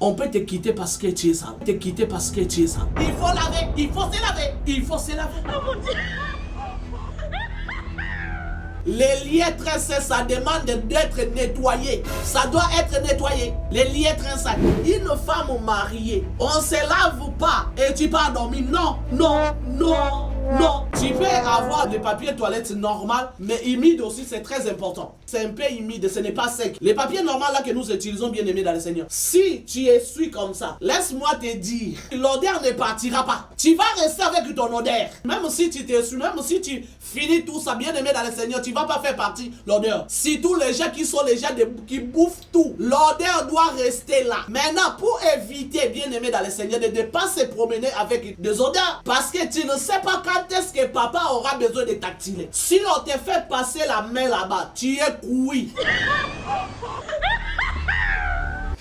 On peut te quitter parce que tu es sale. Te quitter parce que tu es sale. Il faut laver, il faut se laver, il faut se laver. Oh mon Dieu. Les liêtres, ça demande d'être nettoyé. Ça doit être nettoyé. Les liêtres, ça. Une femme mariée, on ne se lave pas et tu pars dormir. Non, non, non. Non, tu peux avoir des papiers toilettes normal, mais humide aussi, c'est très important. C'est un peu humide, ce n'est pas sec. Les papiers normaux là que nous utilisons, bien aimés dans le Seigneur. Si tu essuies comme ça, laisse-moi te dire, l'odeur ne partira pas. Tu vas rester avec ton odeur. Même si tu t'essuies, même si tu finis tout ça, bien aimé dans le Seigneur, tu ne vas pas faire partie l'odeur. Si tous les gens qui sont les gens qui bouffent tout, l'odeur doit rester là. Maintenant, pour éviter, bien aimé dans le Seigneur, de ne pas se promener avec des odeurs, parce que tu ne sais pas quand est-ce que papa aura besoin de tactiler. Si on te fait passer la main là-bas, tu es couilli.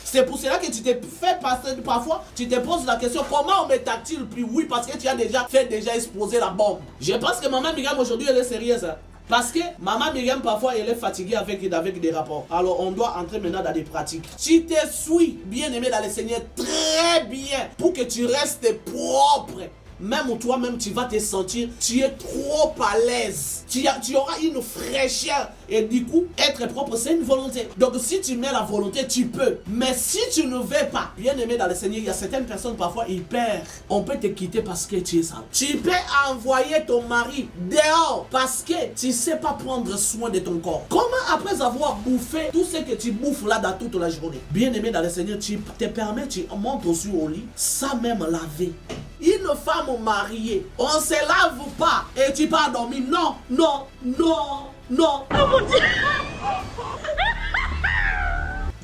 C'est pour cela que tu te fais passer parfois, tu te poses la question comment on me tactile puis oui parce que tu as déjà exploser la bombe. Je pense que maman Myriam aujourd'hui elle est sérieuse. Hein? Parce que maman Myriam parfois elle est fatiguée avec des rapports. Alors on doit entrer maintenant dans des pratiques. Tu te suis bien aimé dans le Seigneur très bien pour que tu restes propre. Même toi-même, tu vas te sentir, tu es trop à l'aise. Tu auras une fraîcheur. Et du coup, être propre, c'est une volonté. Donc, si tu mets la volonté, tu peux. Mais si tu ne veux pas, bien aimé dans le Seigneur, il y a certaines personnes, parfois, ils perdent. On peut te quitter parce que tu es sale. Tu peux envoyer ton mari dehors parce que tu ne sais pas prendre soin de ton corps. Comment, après avoir bouffé tout ce que tu bouffes là dans toute la journée, bien aimé dans le Seigneur, tu te permets, tu montes aussi au lit, sans même laver. Une femme mariée, on ne se lave pas et tu pars dormir. Non, non, non, non. Oh mon Dieu.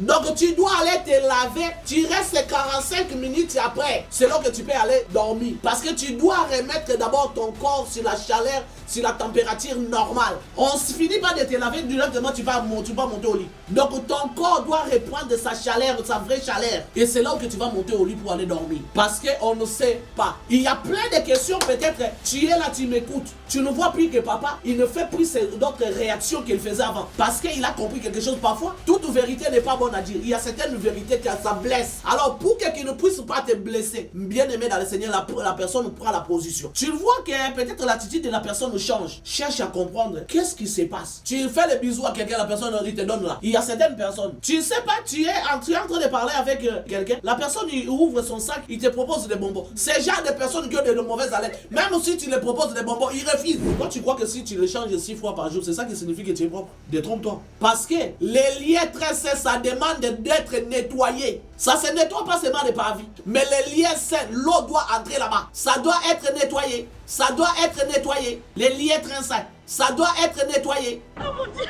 Donc tu dois aller te laver, tu restes 45 minutes après, c'est là que tu peux aller dormir. Parce que tu dois remettre d'abord ton corps sur la chaleur, sur la température normale. On ne finit pas de te laver, directement tu vas monter au lit. Donc ton corps doit reprendre sa chaleur, sa vraie chaleur. Et c'est là que tu vas monter au lit pour aller dormir. Parce qu'on ne sait pas. Il y a plein de questions peut-être, tu es là, tu m'écoutes. Tu ne vois plus que papa, il ne fait plus d'autres réactions qu'il faisait avant. Parce qu'il a compris quelque chose parfois. Toute vérité n'est pas bonne à dire. Il y a certaines vérités que ça blesse. Alors pour qu'il ne puisse pas te blesser, bien aimé dans le Seigneur, la personne prend la position. Tu vois que peut-être l'attitude de la personne change. Cherche à comprendre qu'est-ce qui se passe. Tu fais le bisou à quelqu'un, la personne il te donne là. Il y a certaines personnes. Tu ne sais pas, tu es en train de parler avec quelqu'un. La personne il ouvre son sac, il te propose des bonbons. C'est genre de personnes qui ont de mauvaises haleines. Même si tu les proposes des bonbons, ils refusent. Toi tu crois que si tu les changes 6 fois par jour, c'est ça qui signifie que tu es propre. Détrompe-toi. Parce que les liêtres, ça demande d'être nettoyé. Ça se nettoie pas seulement les parvis. Mais les liens sains, l'eau doit entrer là-bas. Ça doit être nettoyé. Ça doit être nettoyé. Les liêtres sains, ça doit être nettoyé. Oh mon Dieu.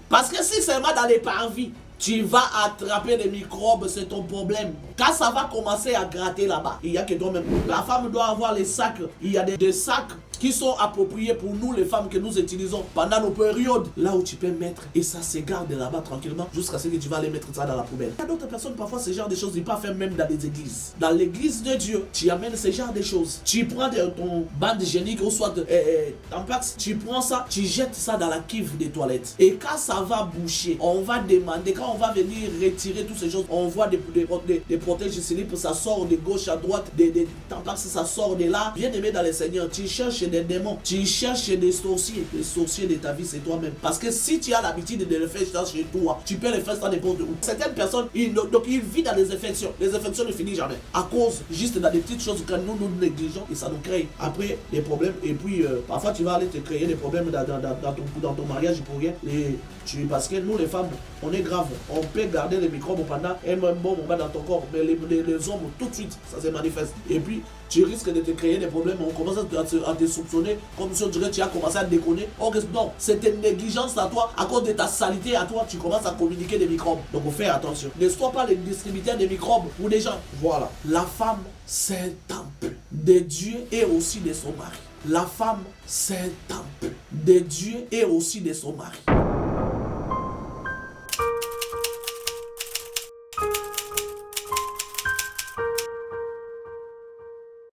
Parce que si seulement dans les parvis, tu vas attraper des microbes, c'est ton problème. Quand ça va commencer à gratter là-bas, il y a que toi-même. La femme doit avoir les sacs. Il y a des sacs qui sont appropriés pour nous les femmes que nous utilisons pendant nos périodes. Là où tu peux mettre et ça se garde là-bas tranquillement jusqu'à ce que tu vas aller mettre ça dans la poubelle. Il y a d'autres personnes, parfois ce genre de choses, ils peuvent faire même dans des églises. Dans l'église de Dieu, tu amènes ce genre de choses. Tu prends ton bande hygiénique ou soit Tampax, tu prends ça, tu jettes ça dans la cuve des toilettes. Et quand ça va boucher, on va demander, quand on va venir retirer toutes ces choses, on voit des protèges slip, ça sort de gauche à droite, des Tampax, ça sort de là. Bien aimé dans le Seigneur, tu cherches des démons, tu cherches des sorciers. Les sorciers de ta vie, c'est toi-même. Parce que si tu as l'habitude de le faire chez toi, tu peux le faire ça n'importe où. Certaines personnes, ils vivent dans des infections. Les infections ne finissent jamais. À cause, juste dans des petites choses que nous négligeons et ça nous crée après des problèmes. Et puis, parfois, tu vas aller te créer des problèmes dans ton mariage pour rien. Parce que nous, les femmes, on est grave. On peut garder les microbes pendant un bon moment dans ton corps. Mais les hommes, tout de suite, ça se manifeste. Et puis, tu risques de te créer des problèmes. On commence à te soupçonner comme si on dirait que tu as commencé à déconner. Or, non, c'est une négligence à toi. À cause de ta saleté à toi, tu commences à communiquer des microbes. Donc, on fait attention. Ne sois pas le distributeur des microbes ou des gens. Voilà. La femme, c'est un temple de Dieu et aussi de son mari. La femme, c'est un temple de Dieu et aussi de son mari.